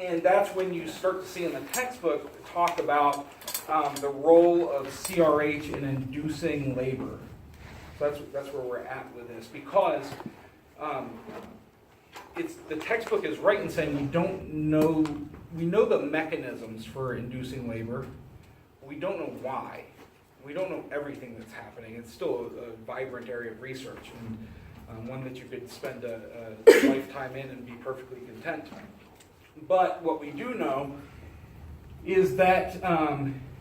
And that's when you start to see in the textbook talk about the role of CRH in inducing labor. So that's where we're at with this, because the textbook is right in saying we know the mechanisms for inducing labor, but we don't know why. We don't know everything that's happening. It's still a vibrant area of research, and one that you could spend a lifetime in and be perfectly content. But what we do know is that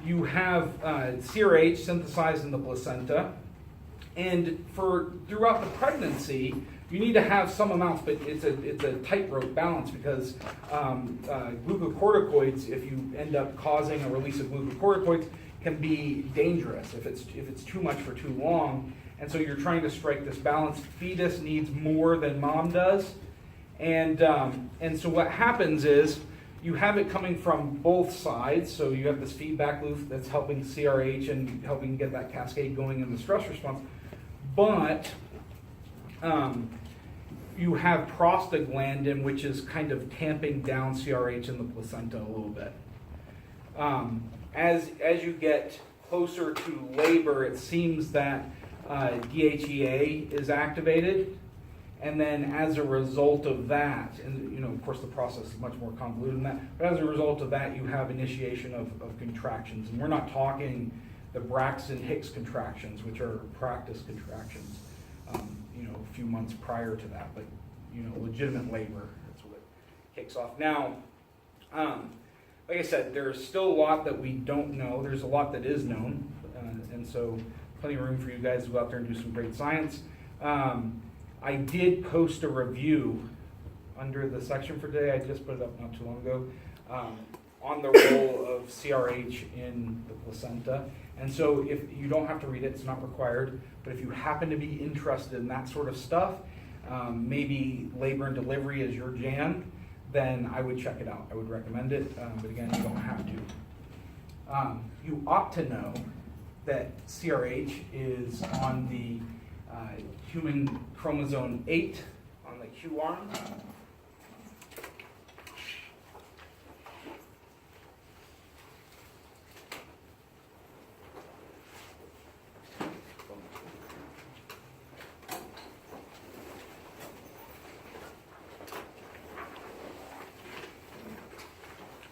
you have CRH synthesized in the placenta, and throughout the pregnancy, you need to have some amounts, but it's a tightrope balance, because glucocorticoids, if you end up causing a release of glucocorticoids, can be dangerous if it's too much for too long. And so you're trying to strike this balance. Fetus needs more than mom does, and so what happens is you have it coming from both sides. So you have this feedback loop that's helping CRH and helping get that cascade going in the stress response, but you have prostaglandin, which is kind of tamping down CRH in the placenta a little bit. As you get closer to labor, it seems that DHEA is activated, and then as a result of that, and of course the process is much more convoluted than that, but as a result of that, you have initiation of contractions. And we're not talking the Braxton-Hicks contractions, which are practice contractions, a few months prior to that, but legitimate labor, that's what kicks off. Now, like I said, there's still a lot that we don't know. There's a lot that is known, and so plenty of room for you guys to go out there and do some great science. I did post a review under the section for today. I just put it up not too long ago, on the role of CRH in the placenta. And so if you don't have to read it, it's not required, but if you happen to be interested in that sort of stuff, maybe labor and delivery is your jam, then I would check it out. I would recommend it, but again, you don't have to. You ought to know that CRH is on the human chromosome 8 on the Q arm.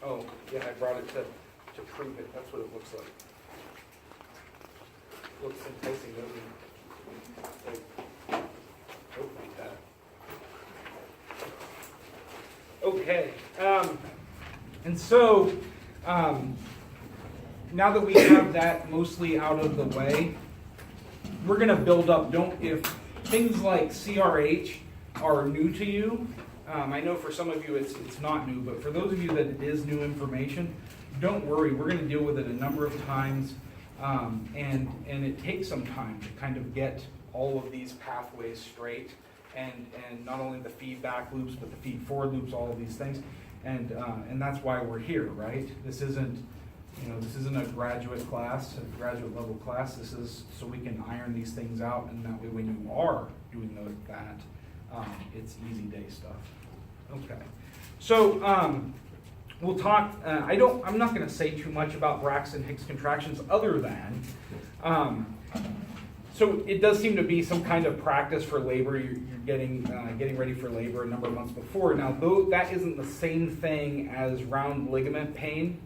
Oh, yeah, I brought it to prove it. That's what it looks like. It looks enticing, doesn't it? Like that. Okay. And so, now that we have that mostly out of the way, we're going to build up. If things like CRH are new to you, I know for some of you it's not new, but for those of you that it is new information, don't worry. We're going to deal with it a number of times, and it takes some time to kind of get all of these pathways straight, and not only the feedback loops, but the feed forward loops, all of these things, and that's why we're here, right? This isn't a graduate class, a graduate level class. This is so we can iron these things out, and that way when you are doing that, it's easy day stuff. Okay, so we'll talk. I'm not going to say too much about Braxton-Hicks contractions, other than so it does seem to be some kind of practice for labor. You're getting ready for labor a number of months before. Now, though that isn't the same thing as round ligament pain.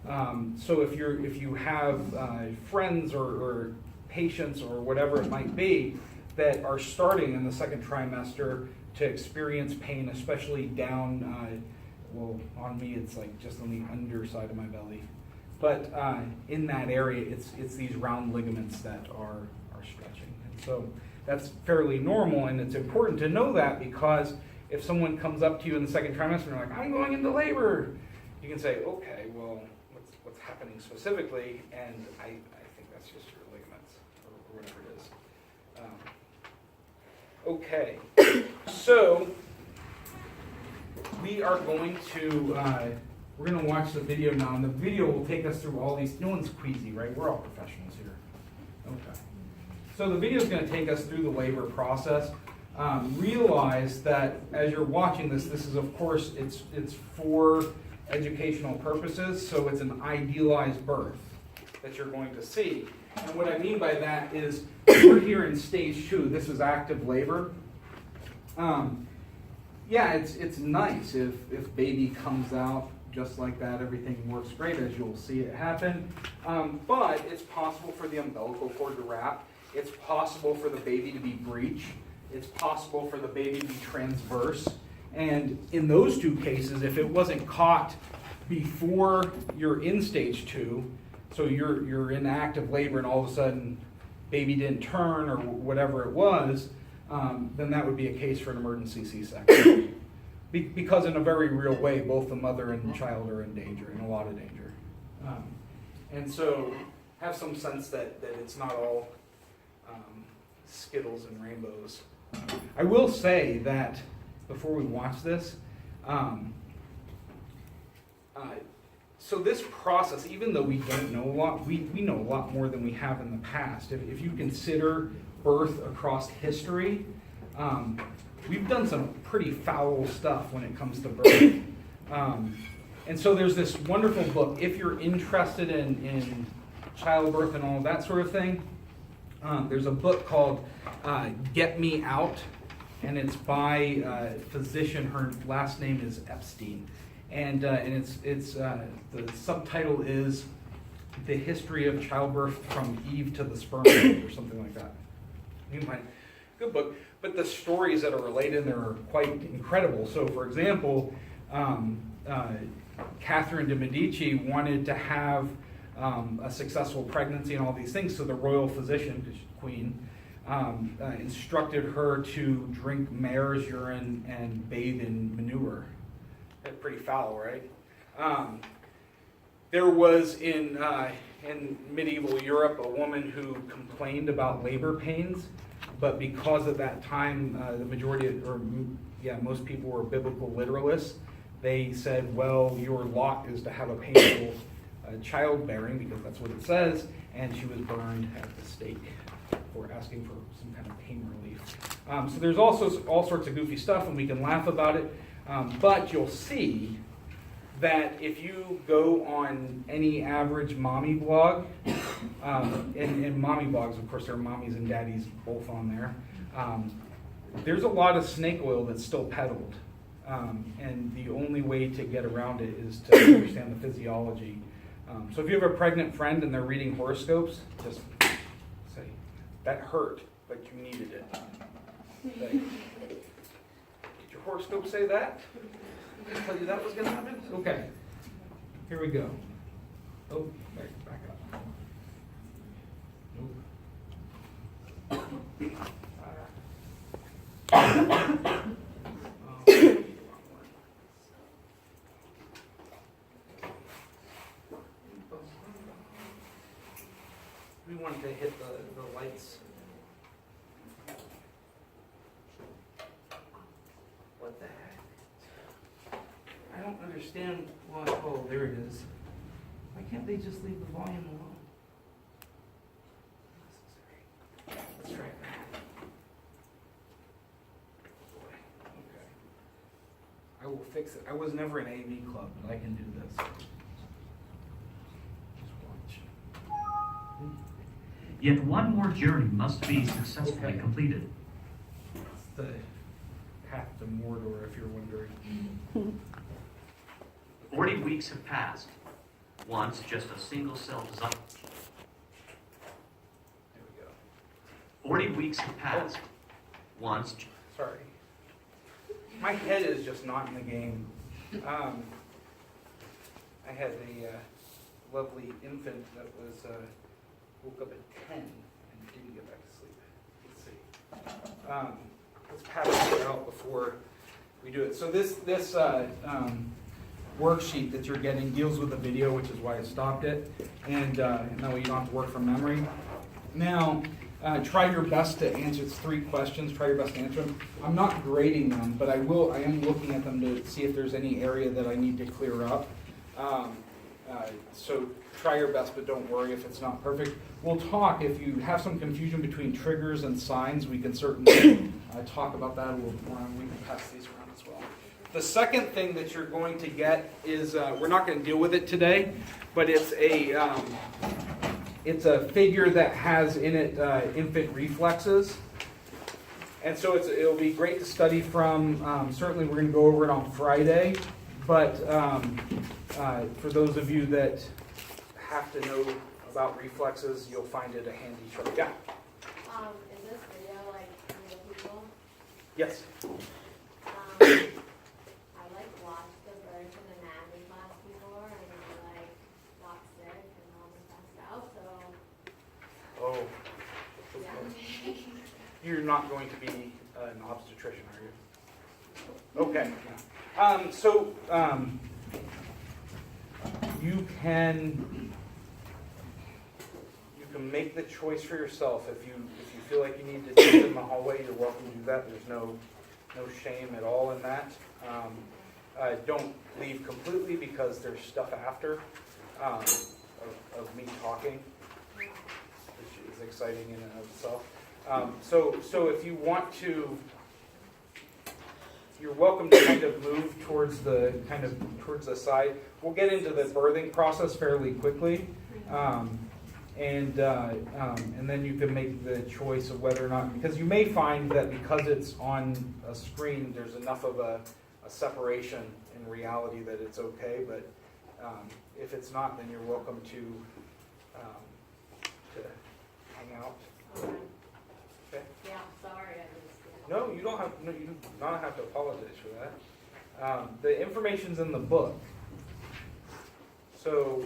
So if you have friends or patients or whatever it might be that are starting in the second trimester to experience pain, especially down, on me it's like just on the underside of my belly, but in that area it's these round ligaments that are stretching, and so that's fairly normal, and it's important to know that, because if someone comes up to you in the second trimester and they're like, I'm going into labor, you can say, okay, well, what's happening specifically? And I think that's just your ligaments or whatever it is. Okay, so we are going to we're going to watch the video now, and the video will take us through all these. No one's queasy, right? We're all professionals here. Okay. So the video is going to take us through the labor process. Realize that as you're watching this is of course it's for educational purposes, so it's an idealized birth that you're going to see. And what I mean by that is, we're here in stage 2, this is active labor. Yeah, it's nice if baby comes out just like that, everything works great as you'll see it happen. But it's possible for the umbilical cord to wrap. It's possible for the baby to be breech. It's possible for the baby to be transverse. And in those 2 cases, if it wasn't caught before you're in stage 2, so you're in active labor and all of a sudden baby didn't turn or whatever it was, then that would be a case for an emergency C-section. Because in a very real way, both the mother and the child are in danger, in a lot of danger. And so have some sense that it's not all Skittles and rainbows. I will say that before we watch this, so this process, even though we don't know a lot, we know a lot more than we have in the past. If you consider birth across history, we've done some pretty foul stuff when it comes to birth. And so there's this wonderful book, if you're interested in childbirth and all of that sort of thing, there's a book called Get Me Out, and it's by a physician. Her last name is Epstein. And it's the subtitle is The History of Childbirth from Eve to the Sperm Age, or something like that. Good book. But the stories that are related in there are quite incredible. So, for example, Catherine de Medici wanted to have a successful pregnancy and all these things, so the royal physician, because she's queen, instructed her to drink mare's urine and bathe in manure. That's pretty foul, right? There was in medieval Europe a woman who complained about labor pains, but because at that time the majority most people were biblical literalists, they said, well, your lot is to have a painful childbearing, because that's what it says, and she was burned at the stake for asking for some kind of pain relief. So there's also all sorts of goofy stuff, and we can laugh about it, but you'll see that if you go on any average mommy blog, and mommy blogs, of course, there are mommies and daddies both on there, there's a lot of snake oil that's still peddled. And the only way to get around it is to understand the physiology. So if you have a pregnant friend and they're reading horoscopes, just say, that hurt, but you needed it. Say, did your horoscope say that? Did I tell you that was going to happen? Okay, here we go. Oh, there, back up. We wanted to hit the lights. What the heck? I don't understand why. Oh, there it is. Why can't they just leave the volume alone? Let's try that. Boy, okay. I will fix it. I was never an AV club, but I can do this. Just watch. Yet one more journey must be successfully completed. It's the path to Mordor, if you're wondering. 40 weeks have passed. Once just a single-cell design. There we go. 40 weeks have passed. Once. Sorry. My head is just not in the game. I had a lovely infant that was woke up at 10 and didn't get back to sleep. Let's see. Let's pass it out before we do it. So this worksheet that you're getting deals with the video, which is why I stopped it, and that way you don't have to work from memory. Now, try your best to answer. It's 3 questions. Try your best to answer them. I'm not grading them, but I am looking at them to see if there's any area that I need to clear up. So try your best, but don't worry if it's not perfect. We'll talk. If you have some confusion between triggers and signs, we can certainly talk about that a little more, and we can pass these around as well. The second thing that you're going to get is, we're not going to deal with it today, but it's a figure that has in it infant reflexes. And so it'll be great to study from. Certainly we're going to go over it on Friday, but for those of you that have to know about reflexes, you'll find it a handy chart. Yeah? Is this video like real people? Yes. I watched the birth and anatomy class before, and I got sick and almost passed out. So Oh. yeah. You're not going to be an obstetrician, are you? Okay. You can make the choice for yourself. If you feel like you need to do it in the hallway, you're welcome to do that. There's no shame at all in that. Don't leave completely because there's stuff after of me talking, which is exciting in and of itself. So if you want to, you're welcome to kind of move towards the side. We'll get into the birthing process fairly quickly, and then you can make the choice of whether or not, because you may find that because it's on a screen, there's enough of a separation in reality that it's okay. But if it's not, then you're welcome to hang out. Okay. Okay. Yeah, sorry, I missed it. No, you don't have. No, you do not have to apologize for that. The information's in the book. So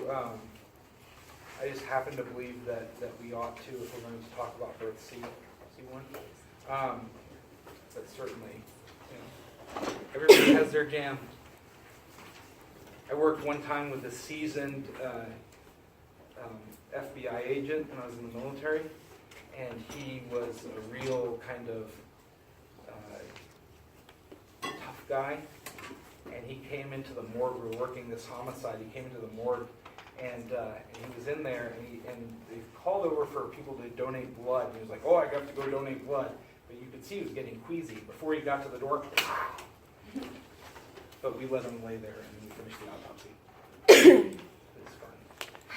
I just happen to believe that we ought to, if we're going to talk about birth C1. But certainly, everybody has their jam. I worked one time with a seasoned FBI agent when I was in the military, and he was a real kind of tough guy. And he came into the morgue. We were working this homicide. He came into the morgue, and he was in there, and they called over for people to donate blood. And he was like, "Oh, I got to go donate blood," but you could see he was getting queasy before he got to the door. But we let him lay there, and we finished the autopsy. It's fun.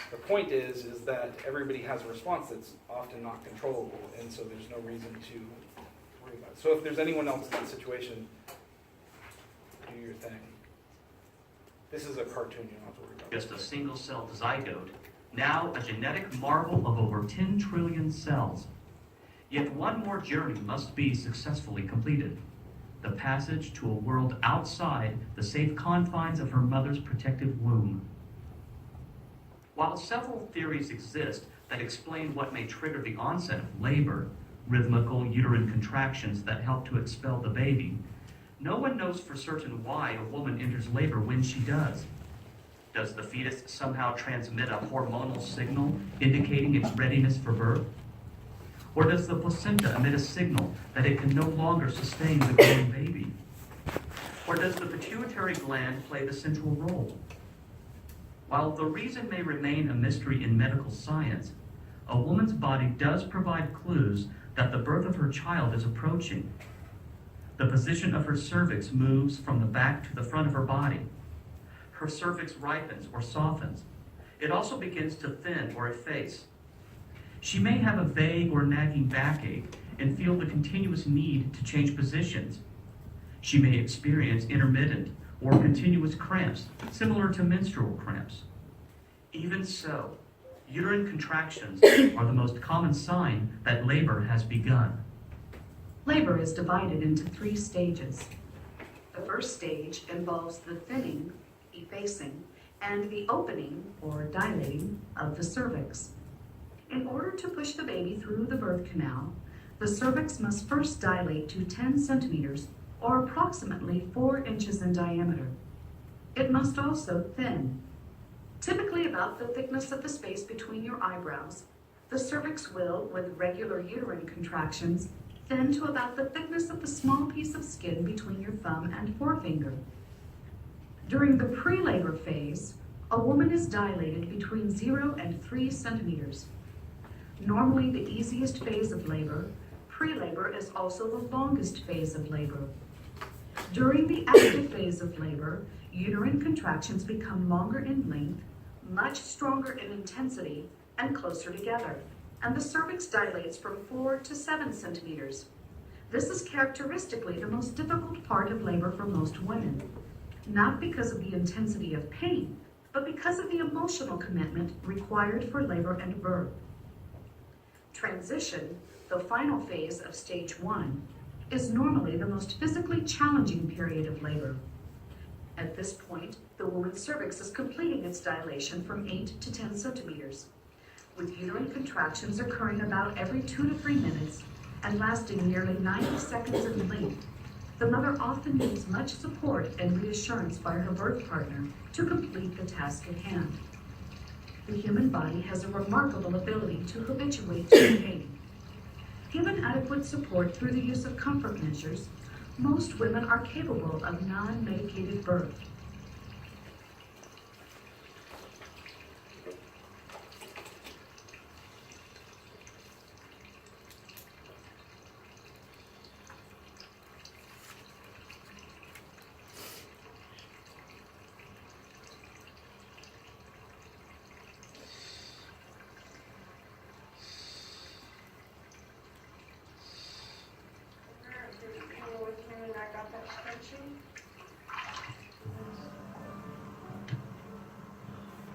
The point is that everybody has a response that's often not controllable, and so there's no reason to worry about it. So if there's anyone else in that situation, do your thing. This is a cartoon, you don't have to worry about it. Just a single-celled zygote, now a genetic marvel of over 10 trillion cells. Yet one more journey must be successfully completed. The passage to a world outside the safe confines of her mother's protective womb. While several theories exist that explain what may trigger the onset of labor, rhythmical uterine contractions that help to expel the baby, no one knows for certain why a woman enters labor when she does. Does the fetus somehow transmit a hormonal signal indicating its readiness for birth? Or does the placenta emit a signal that it can no longer sustain the growing baby? Or does the pituitary gland play the central role? While the reason may remain a mystery in medical science, a woman's body does provide clues that the birth of her child is approaching. The position of her cervix moves from the back to the front of her body. Her cervix ripens or softens. It also begins to thin or efface. She may have a vague or nagging backache and feel the continuous need to change positions. She may experience intermittent or continuous cramps, similar to menstrual cramps. Even so, uterine contractions are the most common sign that labor has begun. Labor is divided into 3 stages. The first stage involves the thinning, effacing, and the opening or dilating of the cervix. In order to push the baby through the birth canal, the cervix must first dilate to 10 centimeters or approximately 4 inches in diameter. It must also thin. Typically about the thickness of the space between your eyebrows, the cervix will, with regular uterine contractions, thin to about the thickness of the small piece of skin between your thumb and forefinger. During the pre-labor phase, a woman is dilated between 0 and 3 centimeters. Normally the easiest phase of labor, pre-labor is also the longest phase of labor. During the active phase of labor, uterine contractions become longer in length, much stronger in intensity, and closer together, and the cervix dilates from 4 to 7 centimeters. This is characteristically the most difficult part of labor for most women, not because of the intensity of pain, but because of the emotional commitment required for labor and birth. Transition, the final phase of stage 1, is normally the most physically challenging period of labor. At this point, the woman's cervix is completing its dilation from 8 to 10 centimeters, with uterine contractions occurring about every 2 to 3 minutes and lasting nearly 90 seconds in length. The mother often needs much support and reassurance by her birth partner to complete the task at hand. The human body has a remarkable ability to habituate to pain. Given adequate support through the use of comfort measures, most women are capable of non-medicated birth. I got that spreadsheet.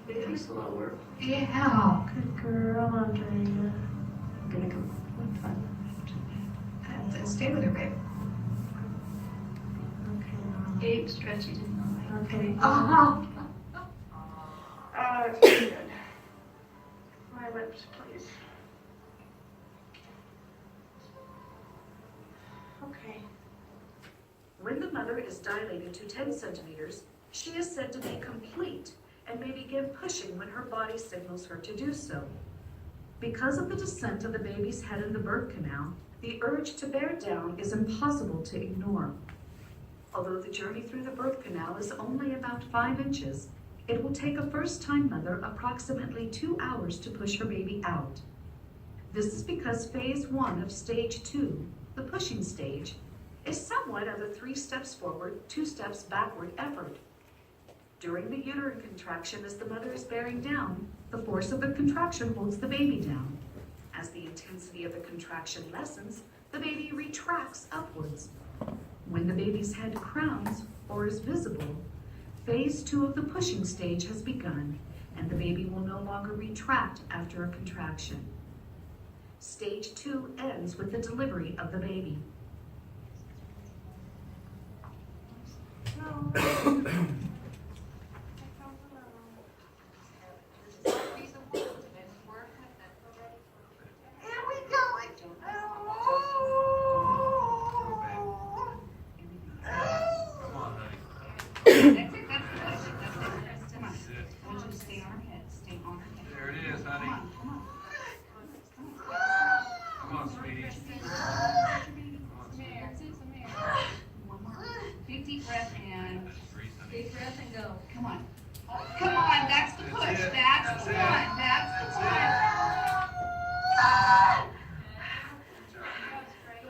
Maybe slower. Yeah, good girl, Andrea. I'm gonna go one time. And stay with her, babe. Okay. Abe stretching in the Okay. Oh, it's good. My lips, please. Okay. When the mother is dilated to 10 centimeters, she is said to be complete and may begin pushing when her body signals her to do so. Because of the descent of the baby's head in the birth canal, the urge to bear down is impossible to ignore. Although the journey through the birth canal is only about 5 inches, it will take a first-time mother approximately 2 hours to push her baby out. This is because phase 1 of stage 2, the pushing stage, is somewhat of a 3 steps forward, 2 steps backward effort. During the uterine contraction, as the mother is bearing down, the force of the contraction holds the baby down. As the intensity of the contraction lessens, the baby retracts upwards. When the baby's head crowns or is visible, phase 2 of the pushing stage has begun, and the baby will no longer retract after a contraction. Stage 2 ends with the delivery of the baby. There it is, honey. Come on, sweetie. Big deep breath and Big breath and go. come on. Come on, that's the push. That's the one. That's the one.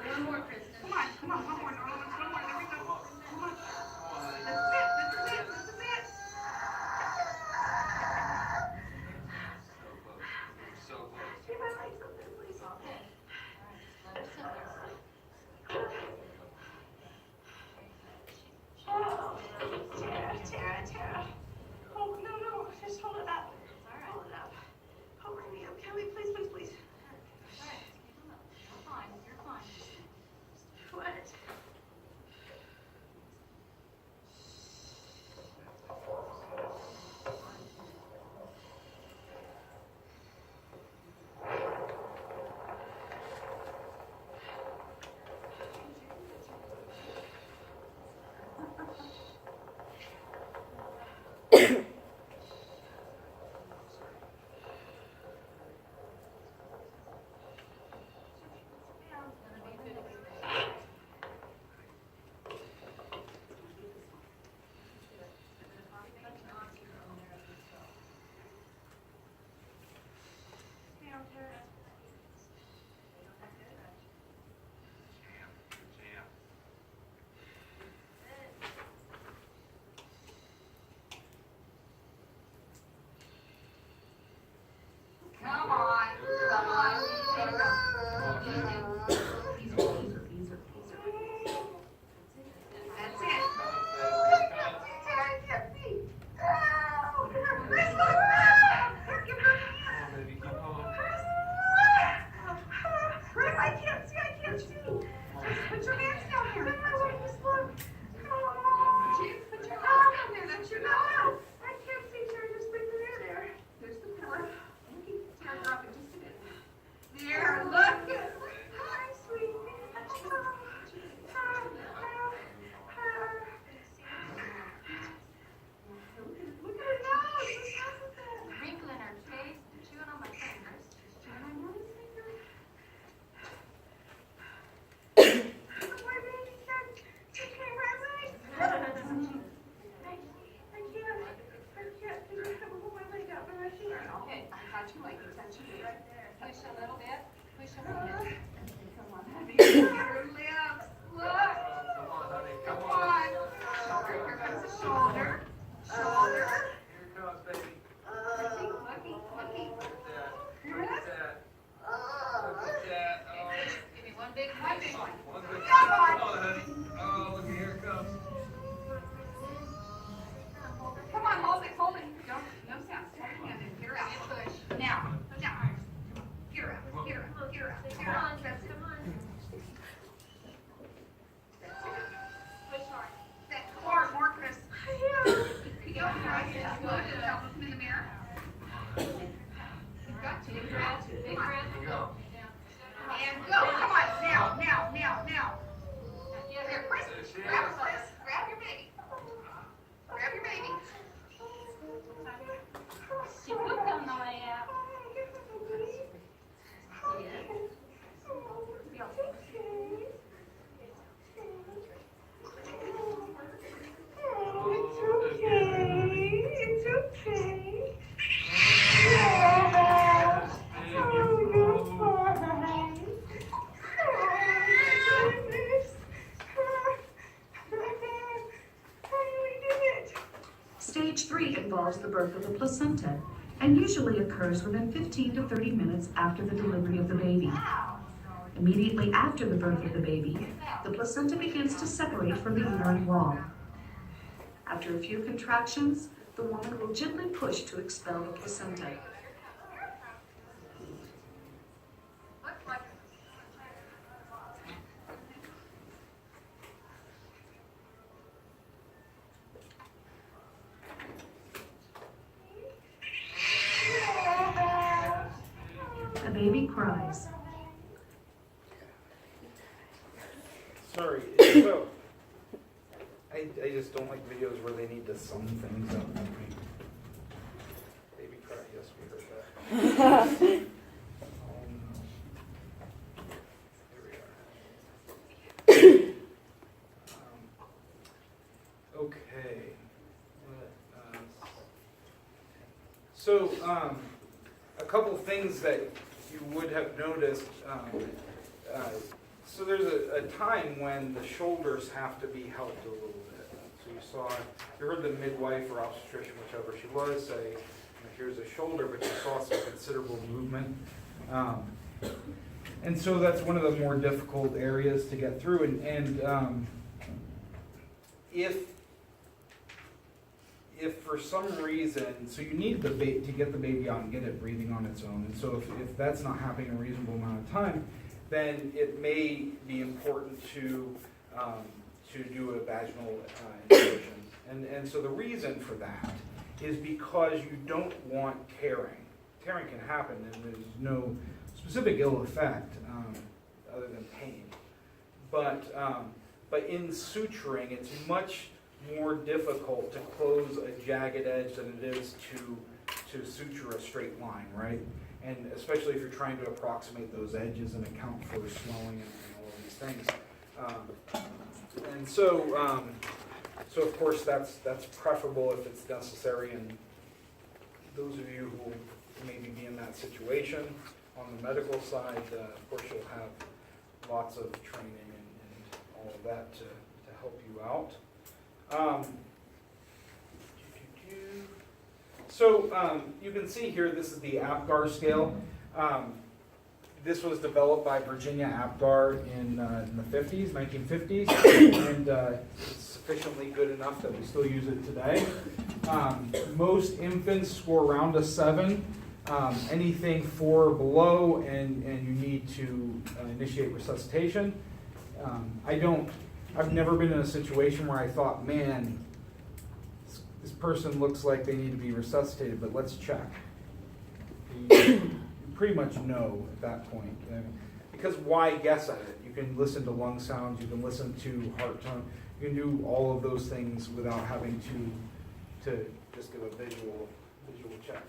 One more, Kristen. Come on, one more, one more, there we go. Come on. This is it. So close. Give my legs up there, please. Oh, Tara. Oh, no. Push a little bit. Push a little bit. Come on, honey. Your lips. Look. Come on, honey, come Come on. on. Shoulder. Here comes the shoulder. Shoulder. Here it comes, baby. Looky. Look at that. Look at that. Look at that. Oh, Give me one big one. one good. Come on. Come on, honey. Oh, look, here it comes. Come on, hold it, hold it. Don't, no sounds. Hold your hand in. Here out. Push. Now. Now. Here out. Here out. Here out. Here out. That's it. Come on. That's it. Push hard. That more, Chris. Keep going, right? That's good. Now look in the mirror. You've got to. Big breath. Big breath. Go. And go. Come on. Now. Here, Chris. Grab her, Chris. Grab your baby. Grab your baby. She pooped on the way out. It's okay. Stage 3 involves the birth of the placenta and usually occurs within 15 to 30 minutes after the delivery of the baby. Immediately after the birth of the baby, the placenta begins to separate from the uterine wall. After a few contractions, the woman will gently push to expel the placenta. The baby cries. Sorry, so, I just don't like videos where they need to sum things up. Baby cry, yes, we heard that. Here we are. Okay. So, a couple things that you would have noticed. So there's a time when the shoulders have to be helped a little bit. So you heard the midwife or obstetrician, whichever she was, say, here's a shoulder, but you saw some considerable movement. And so that's one of the more difficult areas to get through. And if for some reason, so you need the to get the baby out and get it breathing on its own. And so if that's not happening a reasonable amount of time, then it may be important to do a vaginal insertion. And so the reason for that is because you don't want tearing. Tearing can happen, and there's no specific ill effect other than pain. But in suturing, it's much more difficult to close a jagged edge than it is to suture a straight line, right? And especially if you're trying to approximate those edges and account for swelling and all of these things. And so of course that's preferable if it's necessary. And those of you who maybe be in that situation on the medical side, of course you'll have lots of training and all of that to help you out. So you can see here, this is the APGAR scale. This was developed by Virginia APGAR in the 1950s, and it's sufficiently good enough that we still use it today. Most infants score around a 7. Anything 4 or below, and you need to initiate resuscitation. I've never been in a situation where I thought, man, this person looks like they need to be resuscitated, but let's check. You pretty much know at that point. Because why guess at it? You can listen to lung sounds, you can listen to heart tone, you can do all of those things without having to just give a visual check.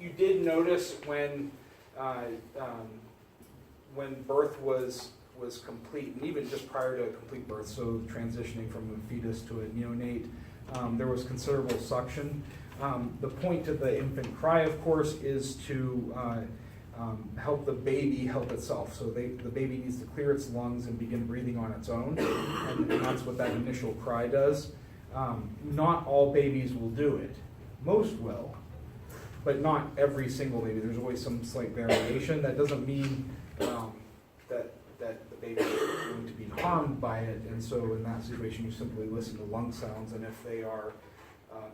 You did notice when birth was complete, and even just prior to complete birth, so transitioning from a fetus to a neonate, there was considerable suction. The point of the infant cry, of course, is to help the baby help itself. So the baby needs to clear its lungs and begin breathing on its own, and that's what that initial cry does. Not all babies will do it. Most will, but not every single baby. There's always some slight variation. That doesn't mean that the baby is going to be harmed by it, and so in that situation you simply listen to lung sounds, and if they are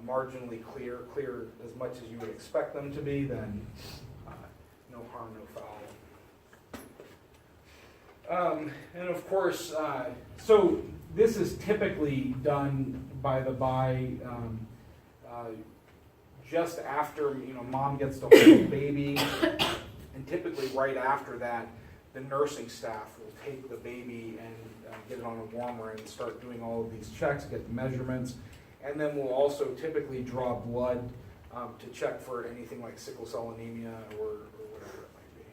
marginally clear as much as you would expect them to be, then no harm, no foul. And of course, so this is typically done just after mom gets to hold the baby, and typically right after that, the nursing staff will take the baby and get it on a warmer and start doing all of these checks, get the measurements, and then we'll also typically draw blood to check for anything like sickle cell anemia or whatever it might be.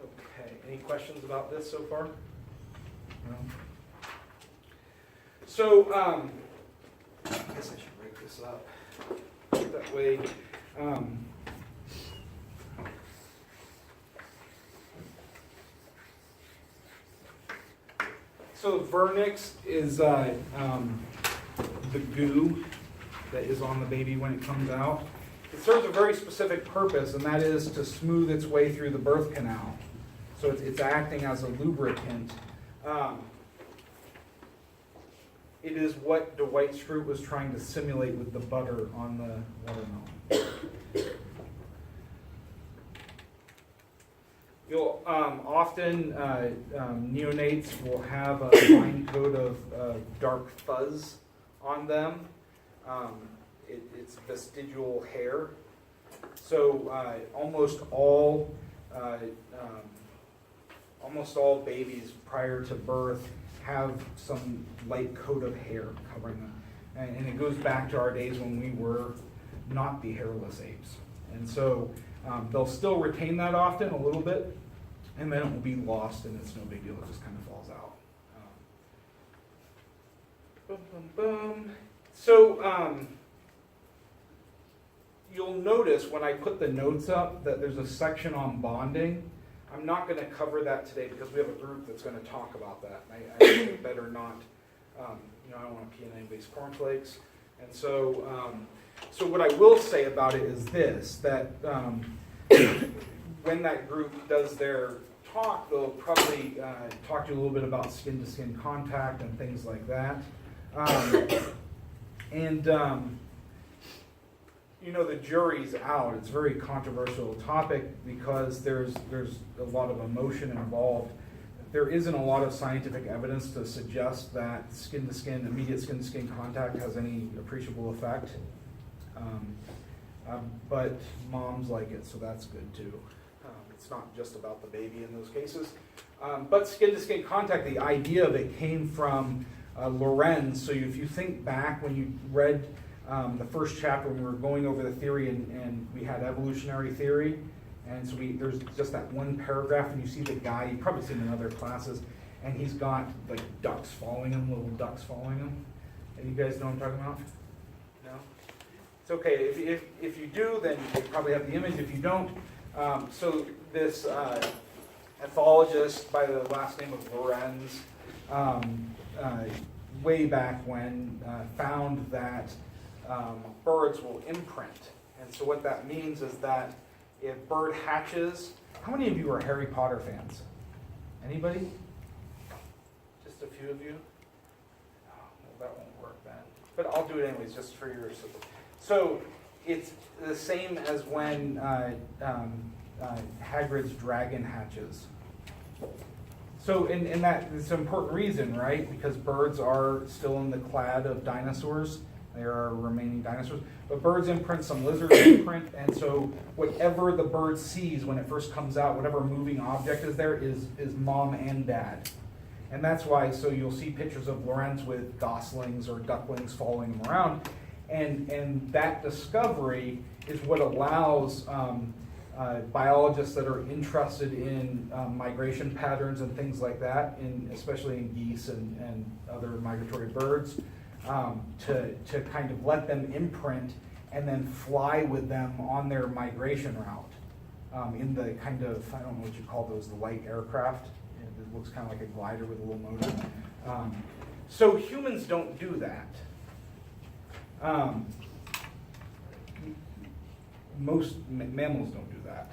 Okay, any questions about this so far? No? So, I guess I should break this up. That way, so vernix is the goo that is on the baby when it comes out. It serves a very specific purpose, and that is to smooth its way through the birth canal. So it's acting as a lubricant. It is what Dwight Schrute was trying to simulate with the butter on the watermelon. You'll often neonates will have a fine coat of dark fuzz on them. It's vestigial hair. So almost all babies prior to birth have some light coat of hair covering them. And it goes back to our days when we were not the hairless apes. And so they'll still retain that often a little bit, and then it will be lost and it's no big deal, it just kind of falls out. Boom, boom, boom. So you'll notice when I put the notes up that there's a section on bonding. I'm not going to cover that today because we have a group that's going to talk about that. I think better not, I don't want to pee in anybody's cornflakes. And so, so what I will say about it is this, that when that group does their talk, they'll probably talk to you a little bit about skin-to-skin contact and things like that. The jury's out. It's a very controversial topic because there's a lot of emotion involved. There isn't a lot of scientific evidence to suggest that immediate skin-to-skin contact has any appreciable effect. But moms like it, so that's good too. It's not just about the baby in those cases. But skin-to-skin contact, the idea of it came from Lorenz. So if you think back when you read the first chapter when we were going over the theory and we had evolutionary theory, and so there's just that one paragraph and you see the guy, you've probably seen in other classes, and he's got like ducks following him, little ducks following him. And you guys know what I'm talking about? No? It's okay. If you do, then you probably have the image. If you don't, so this ethologist by the last name of Lorenz, way back when, found that birds will imprint. And so what that means is that if bird hatches, how many of you are Harry Potter fans? Anybody? Just a few of you? Oh, well, that won't work then. But I'll do it anyways, just for your support. So it's the same as when Hagrid's dragon hatches. So, and that it's an important reason, right? Because birds are still in the clade of dinosaurs. There are remaining dinosaurs. But birds imprint, some lizards imprint, and so whatever the bird sees when it first comes out, whatever moving object is there, is mom and dad. And that's why, so you'll see pictures of Lorenz with goslings or ducklings following him around. And that discovery is what allows biologists that are interested in migration patterns and things like that, especially in geese and other migratory birds, to kind of let them imprint and then fly with them on their migration route in the kind of, I don't know what you call those, the light aircraft. It looks kind of like a glider with a little motor. So humans don't do that. Most mammals don't do that,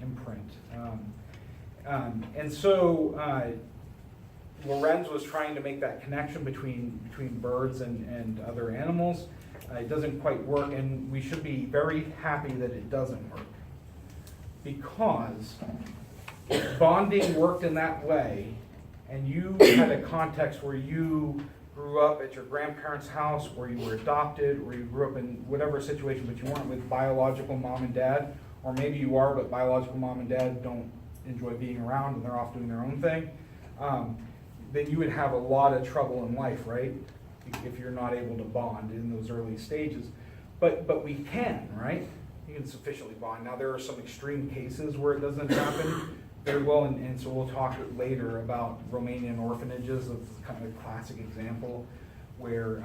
imprint. And so Lorenz was trying to make that connection between birds and other animals. It doesn't quite work, and we should be very happy that it doesn't work. Because if bonding worked in that way, and you had a context where you grew up at your grandparents' house, or you were adopted, or you grew up in whatever situation, but you weren't with biological mom and dad, or maybe you are, but biological mom and dad don't enjoy being around and they're off doing their own thing, then you would have a lot of trouble in life, right? If you're not able to bond in those early stages. But we can, right? You can sufficiently bond. Now there are some extreme cases where it doesn't happen very well, and so we'll talk later about Romanian orphanages. That's kind of a classic example where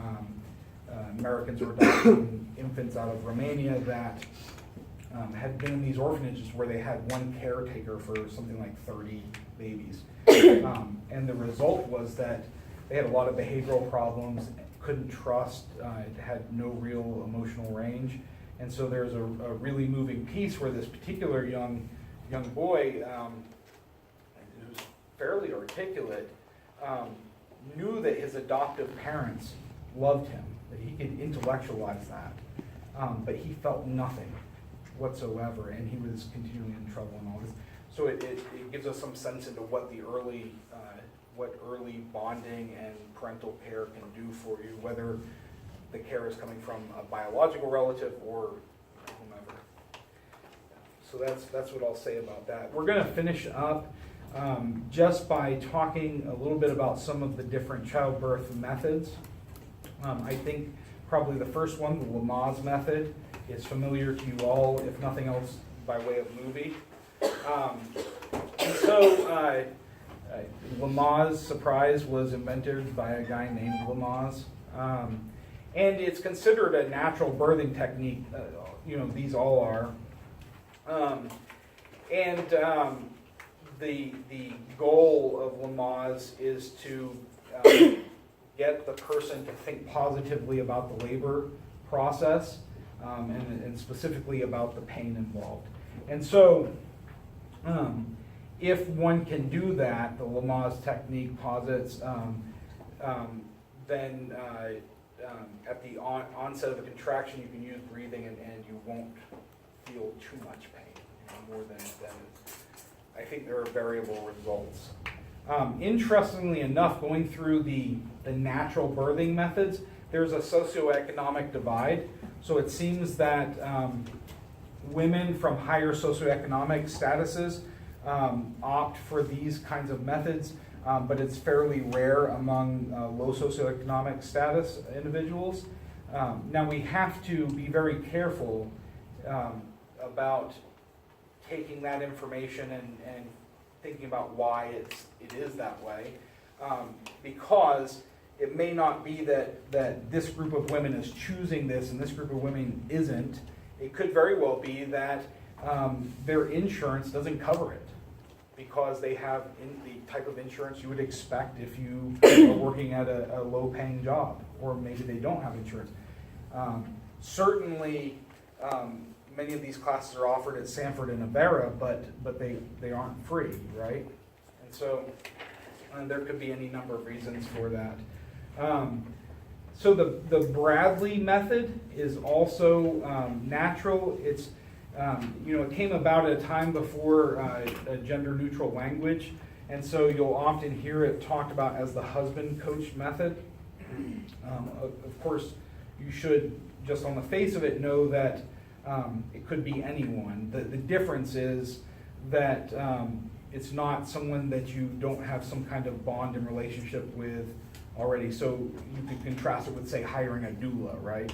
Americans were adopting infants out of Romania that had been in these orphanages where they had one caretaker for something like 30 babies. And the result was that they had a lot of behavioral problems, couldn't trust, it had no real emotional range. And so there's a really moving piece where this particular young boy, who's fairly articulate, knew that his adoptive parents loved him, that he could intellectualize that, but he felt nothing whatsoever, and he was continually in trouble and all this. So it gives us some sense into what the early bonding and parental care can do for you, whether the care is coming from a biological relative or whomever. So that's what I'll say about that. We're going to finish up just by talking a little bit about some of the different childbirth methods. I think probably the first one, the Lamaze method, is familiar to you all, if nothing else, by way of movie. Lamaze, surprise, was invented by a guy named Lamaze. And it's considered a natural birthing technique. These all are. The goal of Lamaze is to get the person to think positively about the labor process, and specifically about the pain involved. And so, if one can do that, the Lamaze technique posits, then at the onset of the contraction, you can use breathing, and you won't feel too much pain, more than I think there are variable results. Interestingly enough, going through the natural birthing methods, there's a socioeconomic divide. So it seems that women from higher socioeconomic statuses opt for these kinds of methods, but it's fairly rare among low socioeconomic status individuals. Now we have to be very careful about taking that information and thinking about why it is that way, because it may not be that this group of women is choosing this and this group of women isn't. It could very well be that their insurance doesn't cover it, because they have the type of insurance you would expect if you are working at a low-paying job, or maybe they don't have insurance. Certainly, many of these classes are offered at Sanford and Avera, but they aren't free, right? And so there could be any number of reasons for that. So the Bradley method is also natural. It's it came about at a time before a gender-neutral language, and so you'll often hear it talked about as the husband-coach method. Of course, you should, just on the face of it, know that it could be anyone. The difference is that it's not someone that you don't have some kind of bond and relationship with already. So you could contrast it with, say, hiring a doula, right?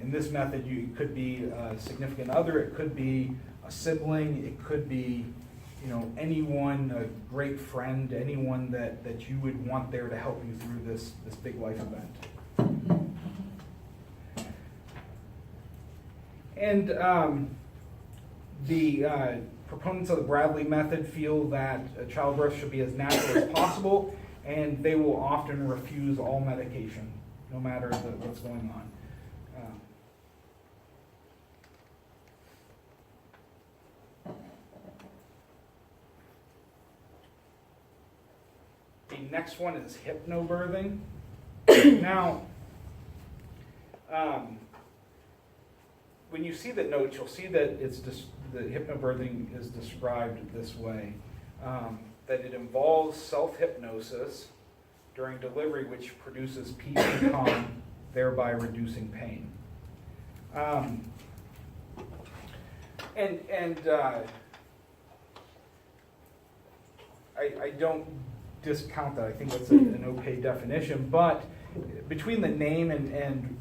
In this method, it could be a significant other, it could be a sibling, it could be anyone, a great friend, anyone that you would want there to help you through this big life event. And the proponents of the Bradley method feel that childbirth should be as natural as possible, and they will often refuse all medication, no matter what's going on. The next one is hypnobirthing. Now, when you see the notes, you'll see that the hypnobirthing is described this way, that it involves self-hypnosis during delivery, which produces peace and calm, thereby reducing pain. I don't discount that. I think that's an okay definition, but between the name and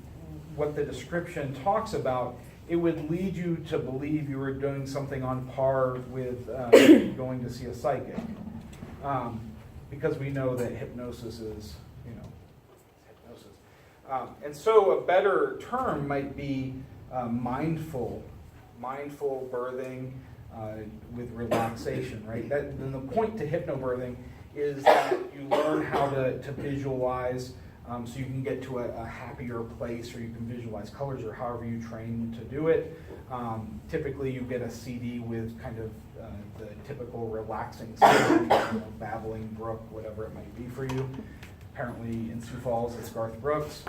what the description talks about, it would lead you to believe you were doing something on par with going to see a psychic, because we know that hypnosis is, hypnosis. And so a better term might be mindful birthing with relaxation, right? Then the point to hypnobirthing is that you learn how to visualize, so you can get to a happier place, or you can visualize colors, or however you train to do it. Typically you get a CD with kind of the typical relaxing sound, babbling brook, whatever it might be for you. Apparently in Sioux Falls it's Garth Brooks.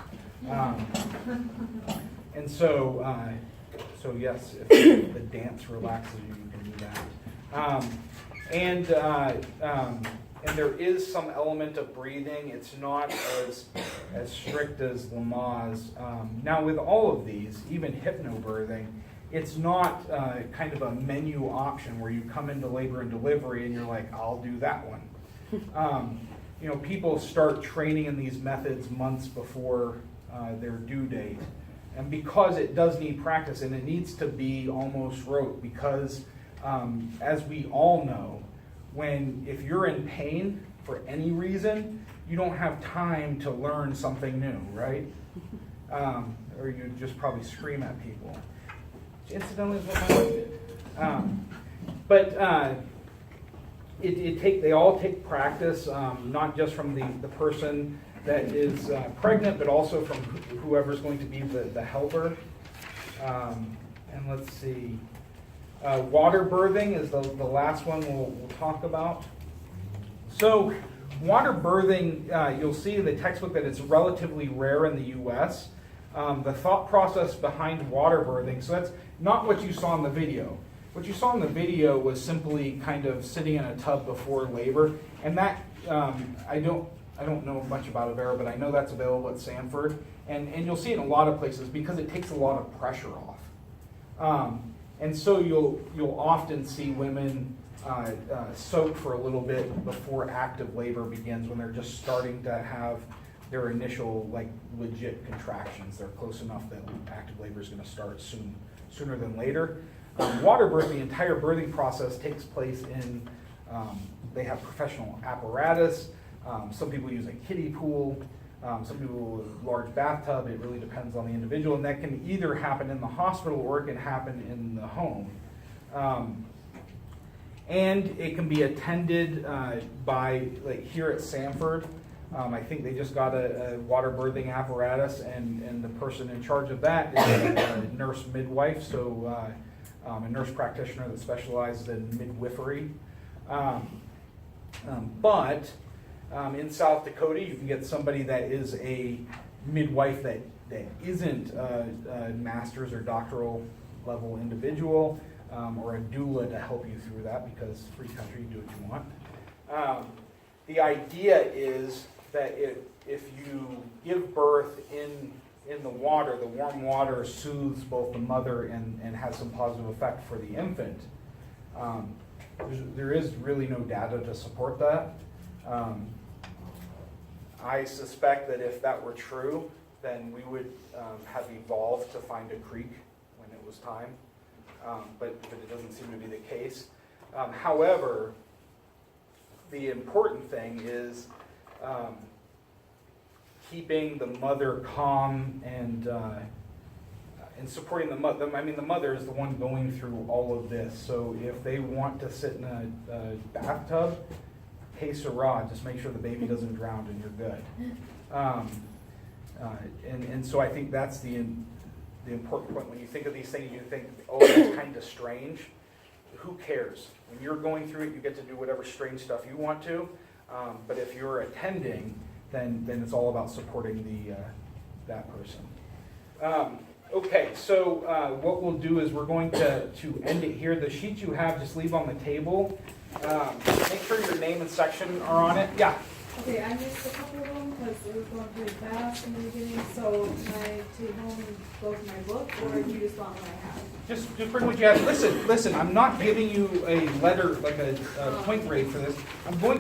And so yes, if the dance relaxes you, you can do that. And there is some element of breathing. It's not as strict as Lamaze. Now with all of these, even hypnobirthing, it's not kind of a menu option where you come into labor and delivery and you're like, I'll do that one. People start training in these methods months before their due date. And because it does need practice, and it needs to be almost rote, because as we all know, if you're in pain for any reason, you don't have time to learn something new, right? Or you just probably scream at people. Which incidentally is what my wife did. They all take practice, not just from the person that is pregnant, but also from whoever's going to be the helper. And let's see. Water birthing is the last one we'll talk about. So water birthing, you'll see in the textbook that it's relatively rare in the U.S. The thought process behind water birthing, so that's not what you saw in the video. What you saw in the video was simply kind of sitting in a tub before labor, and that, I don't know much about it, Vera, but I know that's available at Sanford, and you'll see it in a lot of places because it takes a lot of pressure off. And so you'll often see women soak for a little bit before active labor begins, when they're just starting to have their initial legit contractions. They're close enough that active labor is going to start sooner than later. Water birth, the entire birthing process takes place in, they have professional apparatus. Some people use a kiddie pool. Some people with a large bathtub. It really depends on the individual, and that can either happen in the hospital or it can happen in the home. And it can be attended by, here at Sanford, I think they just got a water birthing apparatus, and the person in charge of that is a nurse midwife, so a nurse practitioner that specializes in midwifery. But in South Dakota, you can get somebody that is a midwife that isn't a master's or doctoral level individual, or a doula to help you through that, because free country, you do what you want. The idea is that if you give birth in the water, the warm water soothes both the mother and has some positive effect for the infant. There is really no data to support that. I suspect that if that were true, then we would have evolved to find a creek when it was time, but it doesn't seem to be the case. However, the important thing is keeping the mother calm and and supporting the mother. I mean, the mother is the one going through all of this. So if they want to sit in a bathtub, hey, Sarah, just make sure the baby doesn't drown and you're good. And so I think that's the important point. When you think of these things, you think, oh, that's kind of strange. Who cares? When you're going through it, you get to do whatever strange stuff you want to. But if you're attending, then it's all about supporting that person. Okay, so what we'll do is we're going to end it here. The sheets you have, just leave on the table. Make sure your name and section are on it. Yeah. Okay, I missed a couple of them because it was going pretty fast in the beginning, so can I take home and go to my book, or do you just want what I have? Just bring what you have. Listen, I'm not giving you a letter, like a point grade for this. I'm going